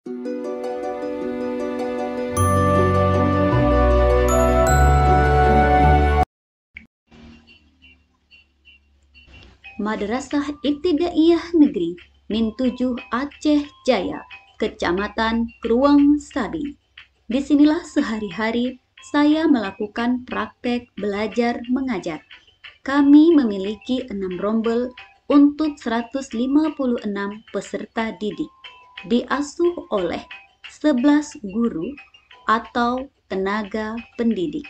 Madrasah Ibtidaiyah Negeri Min 7 Aceh Jaya, Kecamatan Krueng Sabi. Disinilah sehari-hari saya melakukan praktek belajar mengajar. Kami memiliki 6 rombel untuk 156 peserta didik, diasuh oleh 11 guru atau tenaga pendidik.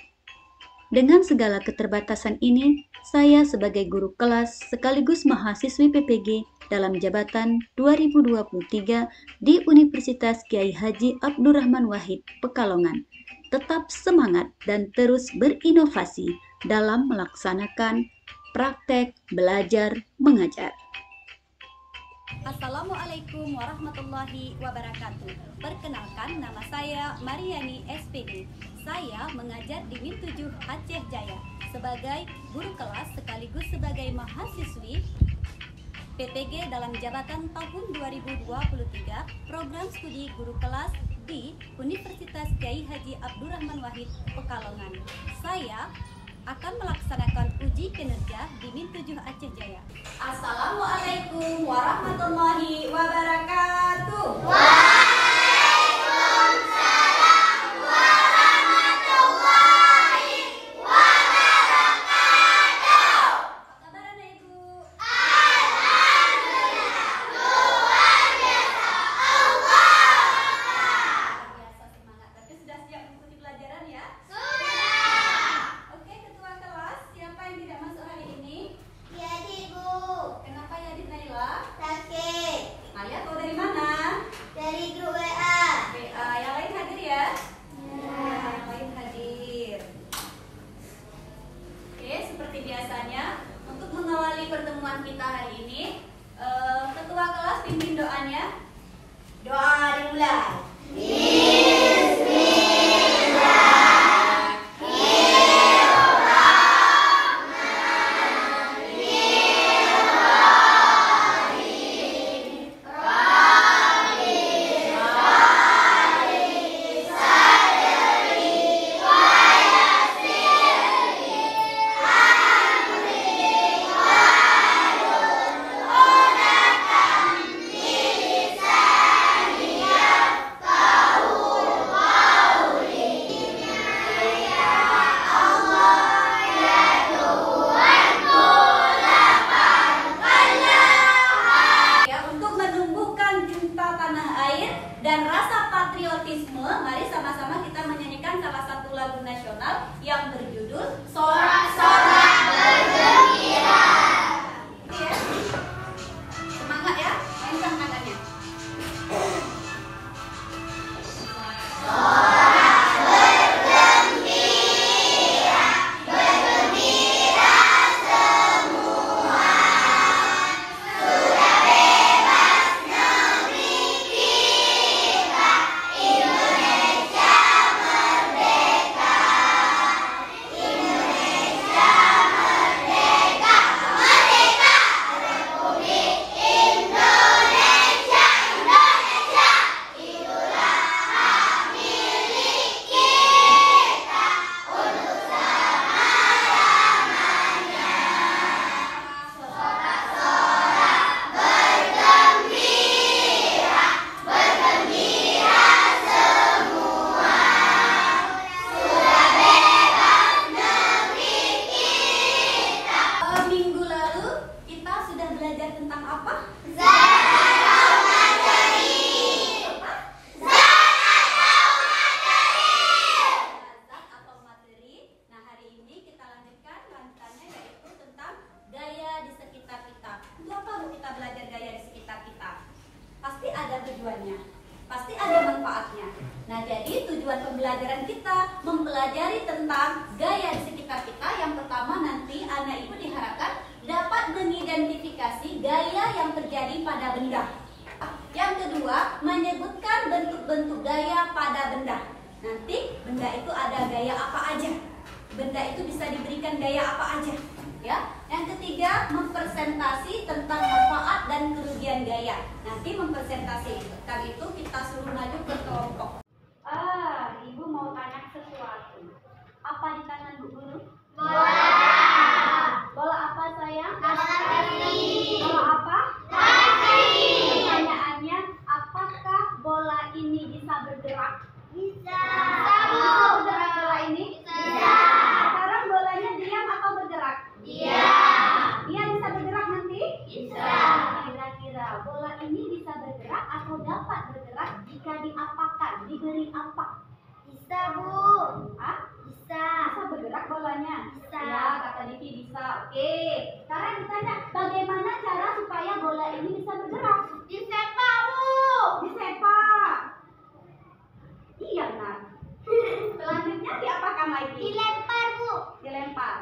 Dengan segala keterbatasan ini, saya sebagai guru kelas sekaligus mahasiswi PPG dalam jabatan 2023 di Universitas Kiai Haji Abdurrahman Wahid, Pekalongan, tetap semangat dan terus berinovasi dalam melaksanakan praktek belajar mengajar. Assalamualaikum warahmatullahi wabarakatuh. Perkenalkan, nama saya Mariani SPD. Saya mengajar di Min 7 Aceh Jaya sebagai guru kelas sekaligus sebagai mahasiswi PPG dalam jabatan tahun 2023 program studi guru kelas di Universitas Kiai Haji Abdurrahman Wahid, Pekalongan. Saya akan melaksanakan uji kinerja di Min 7 Aceh Jaya. Assalamualaikum warahmatullahi wabarakatuh. Waalaikumsalam warahmatullahi wabarakatuh. Apa kabar anak ibu? Alhamdulillah, luar biasa, Allah. Luar biasa, semangat. Tapi sudah siap mengikuti pelajaran ya? Oke, ketua kelas, siapa yang tidak masuk hari ini? Yadi, Bu. Kenapa Yadit Naila? Sakit. Ayah tahu dari mana? Dari grup WA. WA. Yang lain hadir ya? Yang lain hadir. Oke, seperti biasanya untuk mengawali pertemuan kita hari ini, ketua kelas pimpin doanya. Doa dimulai. Dan rasa patriotisme, mari sama-sama kita menyanyikan salah satu lagu nasional yang berjudul Sorak-sorak bergembira. Ya. Semangat ya, mainkan tangannya. Minggu lalu kita sudah belajar tentang apa? Nah, hari ini kita lanjutannya yaitu tentang gaya di sekitar kita. Untuk apa kita belajar gaya di sekitar kita? Pasti ada tujuannya, pasti ada manfaatnya. Nah, jadi tujuan pembelajaran kita mempelajari tentang gaya di sekitar kita. Yang pertama, nanti anak ibu diharapkan dapat mengidentifikasi gaya yang terjadi pada benda. Yang kedua, menyebutkan bentuk-bentuk gaya pada benda. Nanti benda itu ada gaya apa aja, benda itu bisa diberikan gaya apa aja, ya. Yang ketiga, mempresentasi tentang manfaat dan kerugian gaya. Nanti mempresentasikan itu kita suruh diberi apa? Bisa, Bu. Hah? Bisa. Bisa bergerak bolanya? Bisa. Ya, kata Diki bisa. Oke. Sekarang ditanya, bagaimana cara supaya bola ini bisa bergerak? Disepak, Bu. Disepak. Iya, benar. Selanjutnya diapakan lagi? Dilempar, Bu. Dilempar.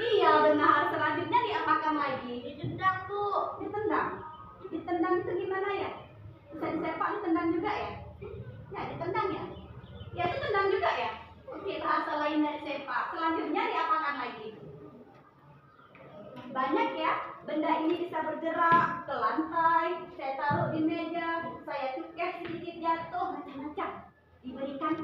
Iya, benar. Selanjutnya diapakan lagi? Ditendang, Bu. Ditendang. Ditendang itu gimana ya? Bisa disepak, ditendang juga ya? Ya, ditendang ya? Ya, ditendang juga ya? Oke, bahasa lain dari sepak. Selanjutnya diapakan lagi? Banyak ya, benda ini bisa bergerak ke lantai, saya taruh di meja, saya cuket sedikit jatuh, macam-macam. Diberikan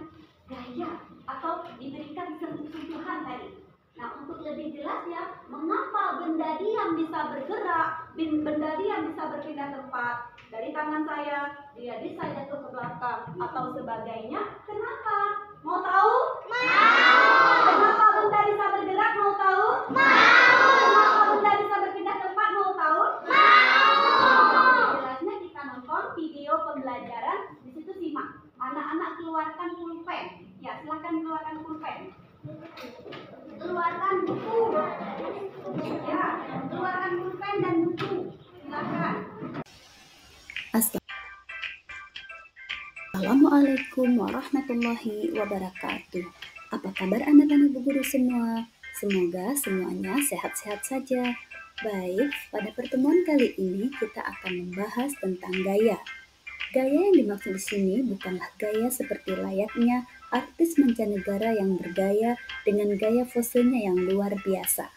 gaya atau diberikan sentuhan tadi. Nah, untuk lebih jelas ya, mengapa benda diam bisa bergerak, benda diam bisa berpindah tempat. Dari tangan saya, dia bisa jatuh ke belakang atau sebagainya. Kenapa? Mau tahu? Mau. Kenapa benda bisa bergerak? Mau tahu? Mau. Kenapa benda bisa berpindah tempat? Mau tahu? Mau. Jelasnya kita nonton video pembelajaran, di situ simak. Anak-anak keluarkan pulpen. Ya, silakan keluarkan pulpen. Keluarkan buku. Ya, keluarkan pulpen dan buku. Silakan. Assalamualaikum warahmatullahi wabarakatuh. Apa kabar anak-anak Bu Guru semua? Semoga semuanya sehat-sehat saja. Baik, pada pertemuan kali ini kita akan membahas tentang gaya. Gaya yang dimaksud di sini bukanlah gaya seperti layaknya artis mancanegara yang bergaya dengan gaya posenya yang luar biasa.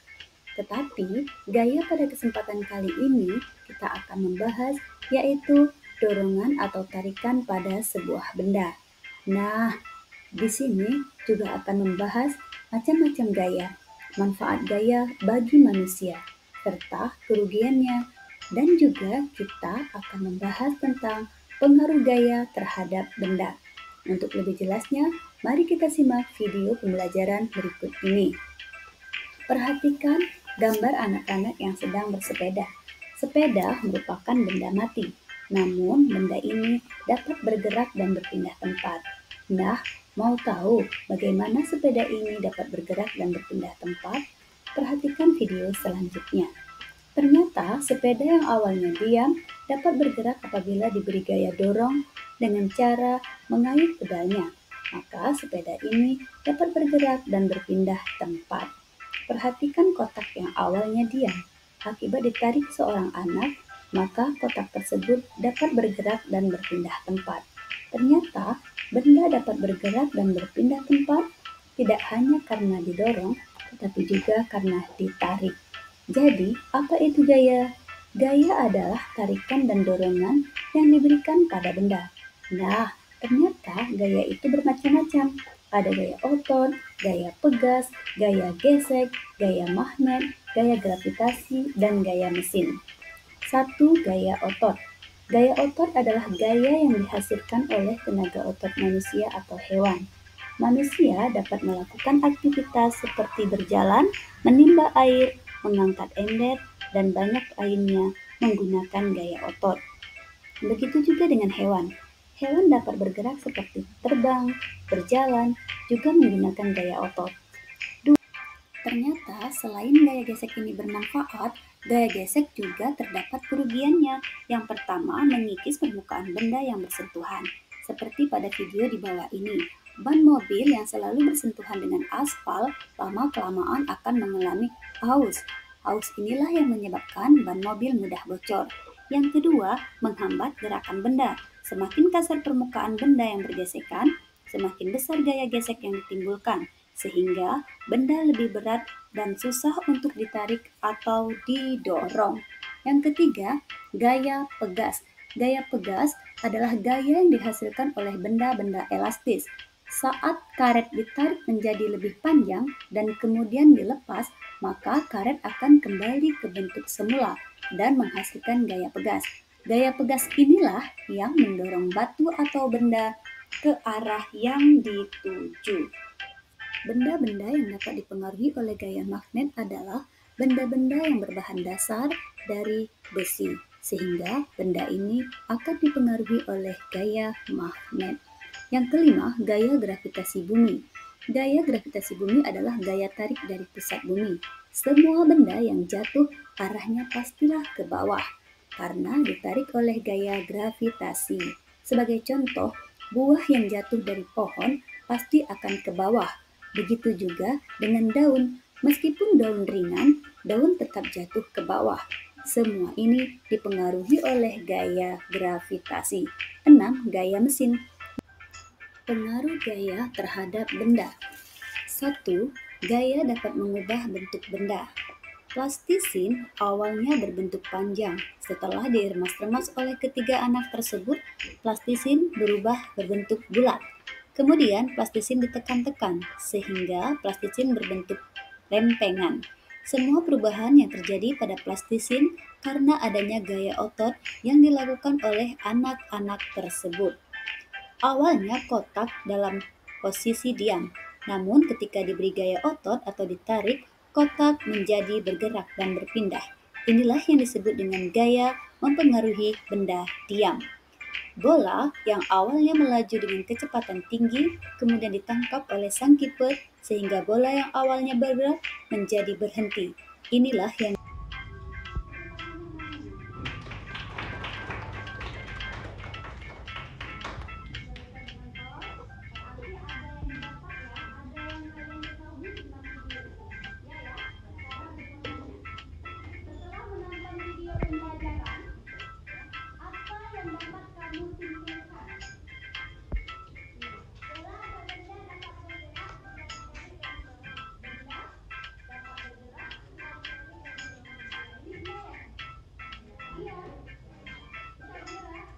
Tetapi, gaya pada kesempatan kali ini kita akan membahas yaitu dorongan atau tarikan pada sebuah benda. Nah, di sini juga akan membahas macam-macam gaya, manfaat gaya bagi manusia, serta kerugiannya. Dan juga kita akan membahas tentang pengaruh gaya terhadap benda. Untuk lebih jelasnya, mari kita simak video pembelajaran berikut ini. Perhatikan gambar anak-anak yang sedang bersepeda. Sepeda merupakan benda mati, namun benda ini dapat bergerak dan berpindah tempat. Nah, mau tahu bagaimana sepeda ini dapat bergerak dan berpindah tempat? Perhatikan video selanjutnya. Ternyata sepeda yang awalnya diam dapat bergerak apabila diberi gaya dorong dengan cara mengayuh pedalnya. Maka sepeda ini dapat bergerak dan berpindah tempat. Perhatikan kotak yang awalnya diam. Akibat ditarik seorang anak, maka kotak tersebut dapat bergerak dan berpindah tempat. Ternyata benda dapat bergerak dan berpindah tempat tidak hanya karena didorong, tetapi juga karena ditarik. Jadi, apa itu gaya? Gaya adalah tarikan dan dorongan yang diberikan pada benda. Nah, ternyata gaya itu bermacam-macam. Ada gaya otot, gaya pegas, gaya gesek, gaya magnet, gaya gravitasi, dan gaya mesin. 1. Gaya otot. Gaya otot adalah gaya yang dihasilkan oleh tenaga otot manusia atau hewan. Manusia dapat melakukan aktivitas seperti berjalan, menimba air, mengangkat ember, dan banyak lainnya menggunakan gaya otot. Begitu juga dengan hewan. Hewan dapat bergerak seperti terbang, berjalan, juga menggunakan gaya otot. Ternyata selain gaya gesek ini bermanfaat, gaya gesek juga terdapat kerugiannya. Yang pertama, mengikis permukaan benda yang bersentuhan. Seperti pada video di bawah ini, ban mobil yang selalu bersentuhan dengan aspal lama-kelamaan akan mengalami aus. Aus inilah yang menyebabkan ban mobil mudah bocor. Yang kedua, menghambat gerakan benda. Semakin kasar permukaan benda yang bergesekan, semakin besar gaya gesek yang ditimbulkan, sehingga benda lebih berat dan susah untuk ditarik atau didorong. Yang ketiga, gaya pegas. Gaya pegas adalah gaya yang dihasilkan oleh benda-benda elastis. Saat karet ditarik menjadi lebih panjang dan kemudian dilepas, maka karet akan kembali ke bentuk semula dan menghasilkan gaya pegas. Gaya pegas inilah yang mendorong batu atau benda ke arah yang dituju. Benda-benda yang dapat dipengaruhi oleh gaya magnet adalah benda-benda yang berbahan dasar dari besi, sehingga benda ini akan dipengaruhi oleh gaya magnet. Yang kelima, gaya gravitasi bumi. Gaya gravitasi bumi adalah gaya tarik dari pusat bumi. Semua benda yang jatuh arahnya pastilah ke bawah karena ditarik oleh gaya gravitasi. Sebagai contoh, buah yang jatuh dari pohon pasti akan ke bawah. Begitu juga dengan daun. Meskipun daun ringan, daun tetap jatuh ke bawah. Semua ini dipengaruhi oleh gaya gravitasi. 6. Gaya mesin. Pengaruh gaya terhadap benda. 1. Gaya dapat mengubah bentuk benda. Plastisin awalnya berbentuk panjang. Setelah diremas-remas oleh ketiga anak tersebut, plastisin berubah berbentuk bulat. Kemudian plastisin ditekan-tekan sehingga plastisin berbentuk lempengan. Semua perubahan yang terjadi pada plastisin karena adanya gaya otot yang dilakukan oleh anak-anak tersebut. Awalnya kotak dalam posisi diam, namun ketika diberi gaya otot atau ditarik, kotak menjadi bergerak dan berpindah. Inilah yang disebut dengan gaya mempengaruhi benda diam. Bola yang awalnya melaju dengan kecepatan tinggi, kemudian ditangkap oleh sang kiper sehingga bola yang awalnya bergerak menjadi berhenti. Inilah yang Setelah menonton video pembelajaran, apa yang dapat kamu simpulkan? Setelah benda dapat bergerak, benda dapat bergerak, ini dia ya? Iya, bisa bergerak.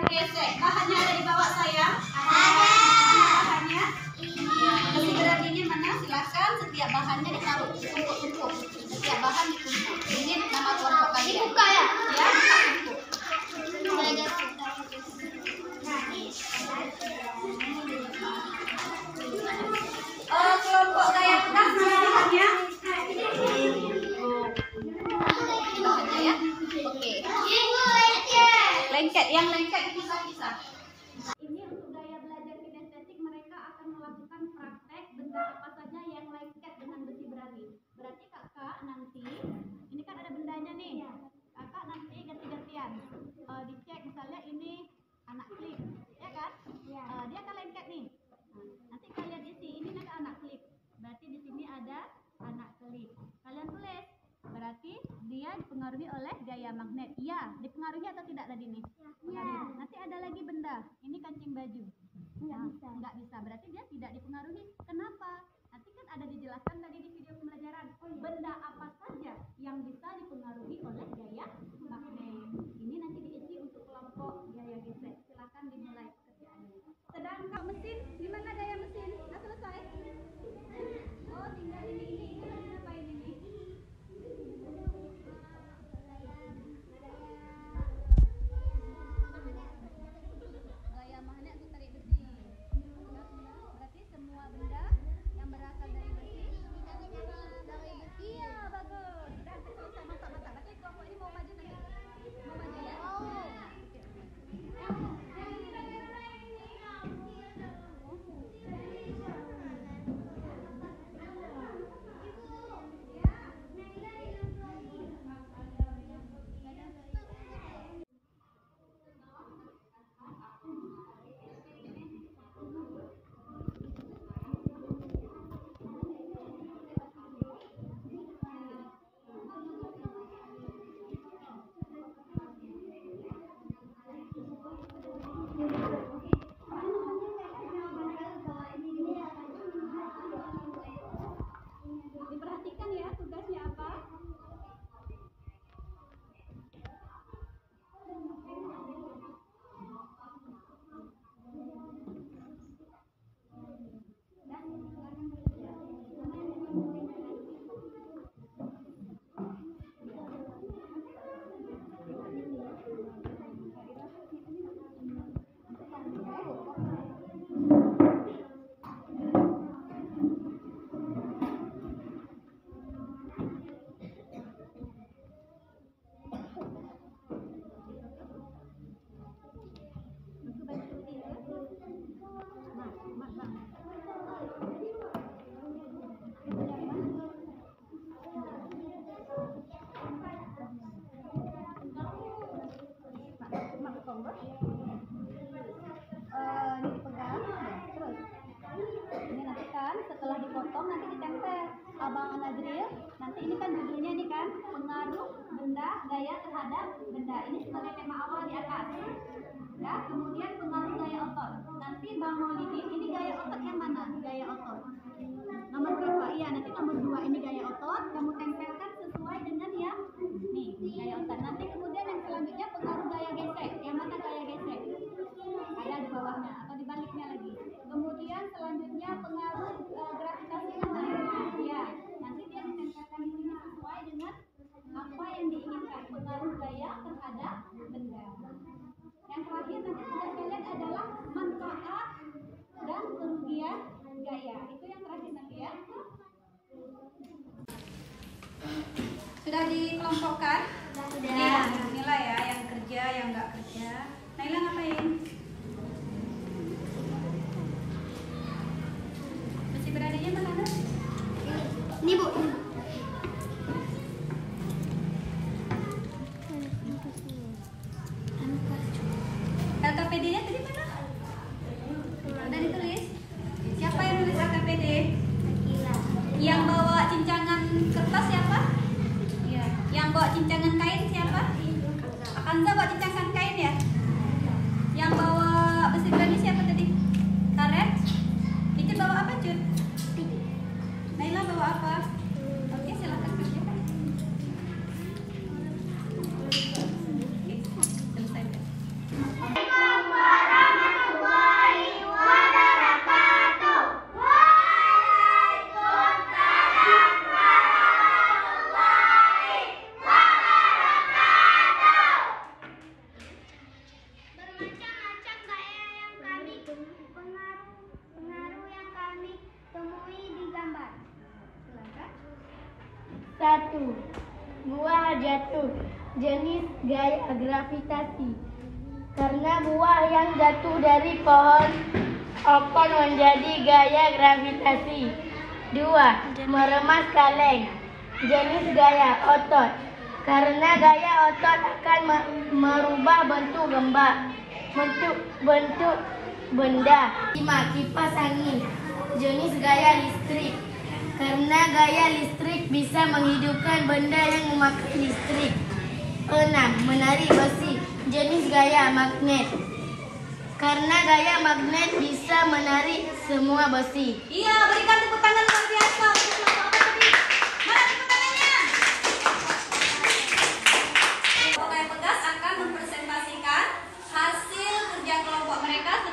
Gesek, bahannya ada di bawah saya? Ada. Bahannya? Iya. Besi beraninya mana? Silakan. Setiap bahannya ditaruh ditumpuk-tumpuk. Setiap bahan ditumpuk. Ini nama kelompok kalian. Dibuka ya? Ya, tumpuk. Kelompok saya udah bahannya. Bahannya ya. Oke. Lengket, yang lengket dipisah-pisah. Ini untuk gaya belajar kinestetik, mereka akan melakukan praktek benda apa saja yang lengket dengan besi berani. Berarti kakak nanti, ini kan ada bendanya nih. Kakak nanti ganti-gantian. Dicek misalnya ini anak klip, ya kan? Dia akan lengket nih. Nanti kalian isi, ini ada anak klip. Berarti di sini ada anak klip. Kalian tulis. Berarti dia dipengaruhi oleh gaya magnet. Iya, dipengaruhi atau tidak tadi nih? Ya. Nanti ada lagi benda. Ini kancing baju. Enggak bisa. Berarti dia tidak dipengaruhi. Kenapa? Nanti kan ada dijelaskan tadi di video pembelajaran. Benda apa saja yang bisa dipengaruhi oleh gaya magnet. Ini nanti diisi untuk kelompok gaya gesek. Silakan dimulai pekerjaannya. Sedangkan mesin, gimana gaya mesin? Nah, selesai. Oh, tinggal ini apa ini? Gaya magnet untuk tarik besi. Berarti semua benda Badril. Nanti ini kan judulnya ini kan pengaruh benda gaya terhadap benda. Ini sebagai tema awal di atas. Ya, kemudian pengaruh gaya otot. Nanti Bang Maulidin, ini gaya otot yang mana? Gaya otot. Nomor berapa? Iya, nanti nomor 2 ini gaya otot. Kamu tempelkan sesuai dengan yang nih gaya otot. Nanti kemudian yang selanjutnya pengaruh gaya gesek. Yang mana gaya gesek? Ada di bawahnya atau di baliknya lagi. Kemudian selanjutnya pengaruh gravitasi mana? Ya, nanti dia ditempelkan di sini sesuai dengan apa yang diinginkan. Pengaruh gaya terhadap benda. Yang terakhir nanti tugas kalian adalah manfaat dan kerugian gaya. Itu yang terakhir nanti ya. Sudah dikelompokkan? Sudah. Inilah ya yang kerja, yang nggak kerja. Naila ngapain? Masih beradanya mana? Ini Bu. LKPD-nya tadi mana? Udah ditulis? Siapa yang nulis LKPD? Yang bawa cincangan kertas siapa? Iya. Yang bawa cincangan kain siapa? Akanza bawa cincangan kain ya? Yang bawa besi berani siapa tadi? Karet? Itu bawa apa Cut? Naila bawa apa? Oke, silakan kerjakan. Oke, selesai. Assalamualaikum warahmatullahi wabarakatuh. Waalaikumsalam warahmatullahi wabarakatuh. Bermacam-macam gaya yang kami pengaruh yang kami temui di gambar. Silakan. 1. Buah jatuh, jenis gaya gravitasi. Karena buah yang jatuh dari pohon akan menjadi gaya gravitasi. 2. Meremas kaleng, jenis gaya otot. Karena gaya otot akan merubah bentuk benda. 5. Kipas angin, jenis gaya listrik. Karena gaya listrik bisa menghidupkan benda yang memakai listrik. 6. Menarik besi, jenis gaya magnet. Karena gaya magnet bisa menarik semua besi. Iya, berikan tepuk tangan luar biasa untuk kelompok apa tadi? Mana tepuk tangannya? Kelompok Gaya Pegas akan mempresentasikan hasil kerja kelompok mereka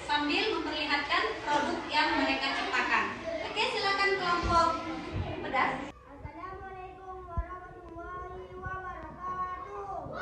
sambil memperlihatkan produk yang mereka ciptakan. Oke, silakan kelompok Pedas. Assalamualaikum warahmatullahi wabarakatuh.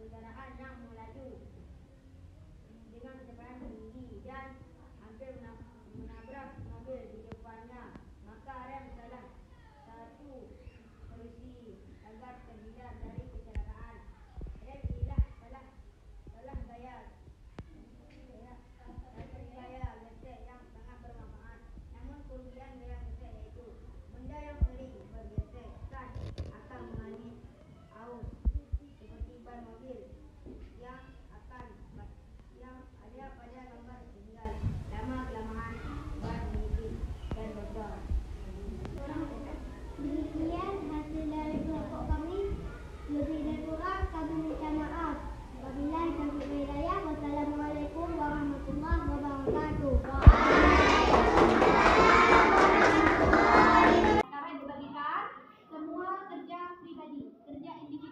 Kendaraan yang melaju dengan kecepatan tinggi dan hampir menabrak mobil di depannya, maka rem salah satu solusi agar terhindar dari kecelakaan. Rem inilah salah gaya gesek yang sangat bermanfaat. Namun kerugian gaya gesek yaitu benda yang sering bergesek akan mengalami aus seperti ban mobil yang ada pada gambar tinggal. Lama-kelamaan ban menipis dan bocor. Demikian hasil dari kelompok kami. Lebih dan kurang kami minta maaf. Wabillahi taufiq wal hidayah. Wassalamualaikum warahmatullahi wabarakatuh. Sekarang dibagikan semua kerja pribadi, kerja individu.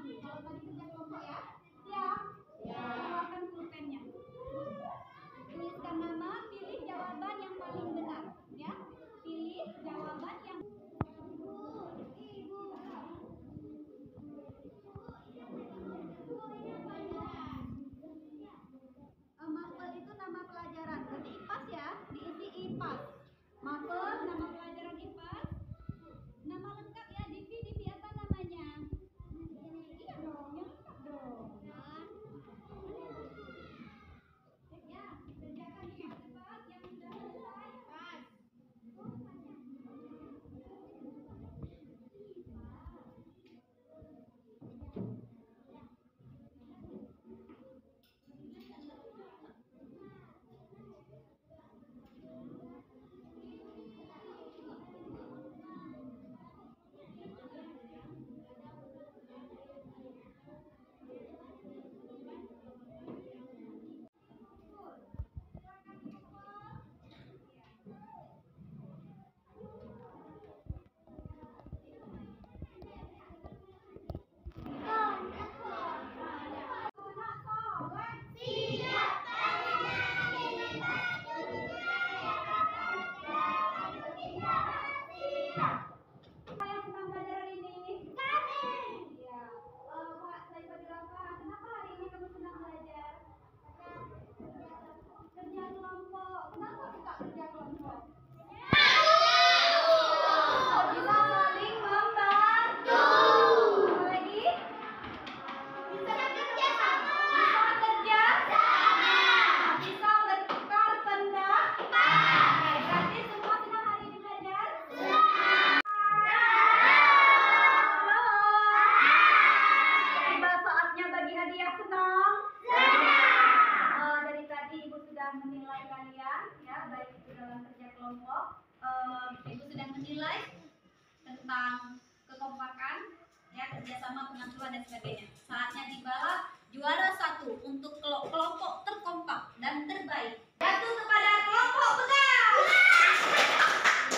tentang kekompakan, ya, kerjasama, pengaturan dan sebagainya. Saatnya dibalas juara 1 untuk kelompok terkompak dan terbaik. Jatuh kepada kelompok pegang.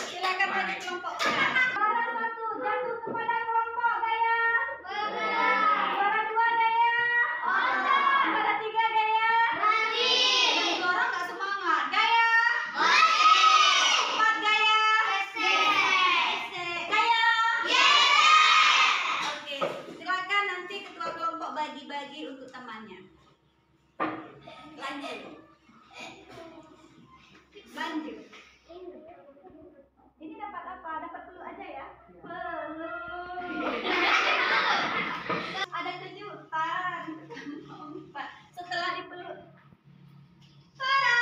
Silakan bagi kelompok pegang. Juara 1 jatuh kepada kelompok gaya pegang. Juara 2 gaya pegang. Juara 3 gaya berdiri. Juara nggak semangat. Gaya berdiri. 4 gaya gaya. Oke, silakan nanti ketua kelompok bagi-bagi untuk temannya. Lanjut. Ini dapat apa? Dapat peluk aja ya? Peluk. Ada kejutan. Setelah dipeluk. Tada!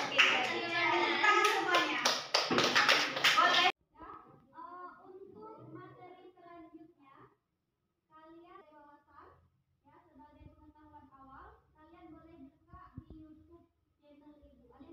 Oke, tangan semuanya. Boleh. Untuk materi selanjutnya, kalian wawasan, ya, sebagai pengetahuan awal, kalian boleh buka di YouTube channel Ibu. Ada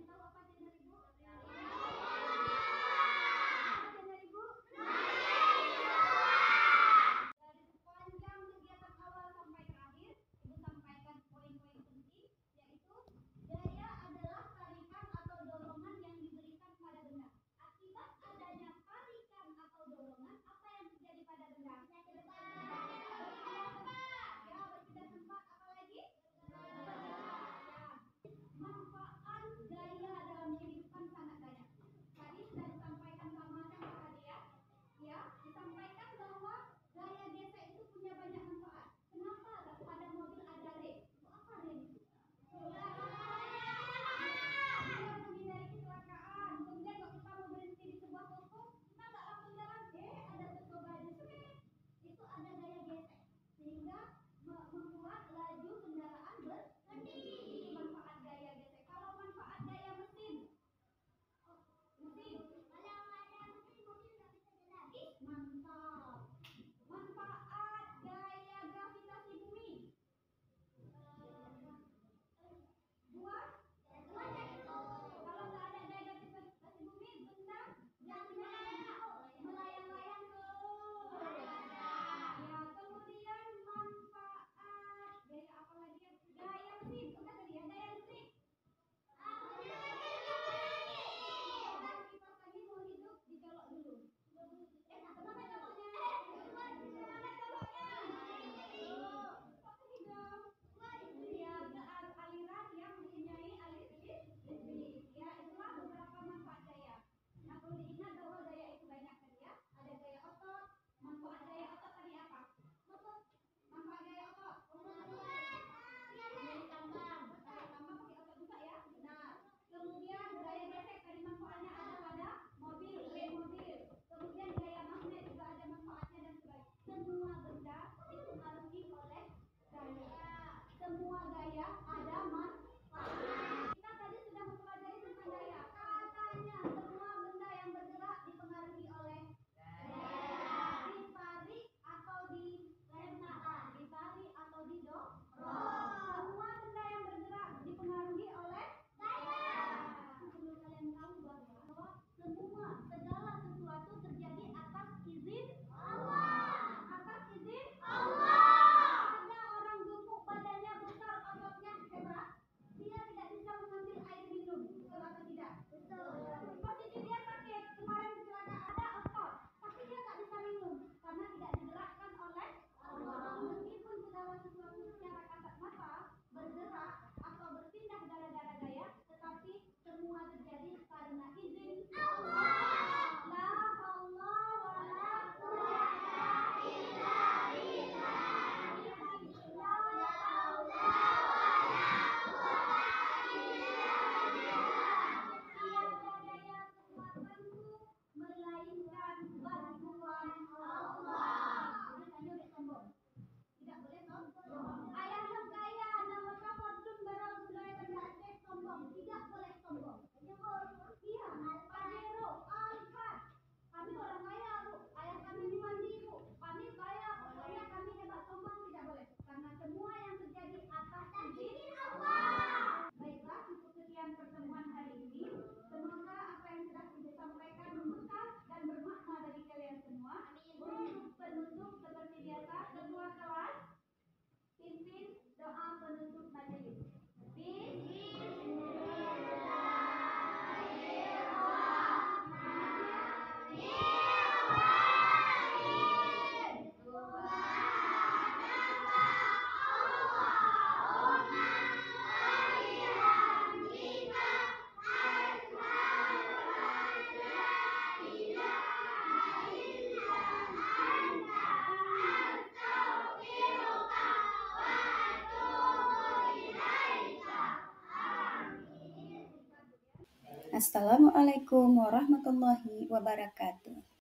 Assalamualaikum warahmatullahi wabarakatuh.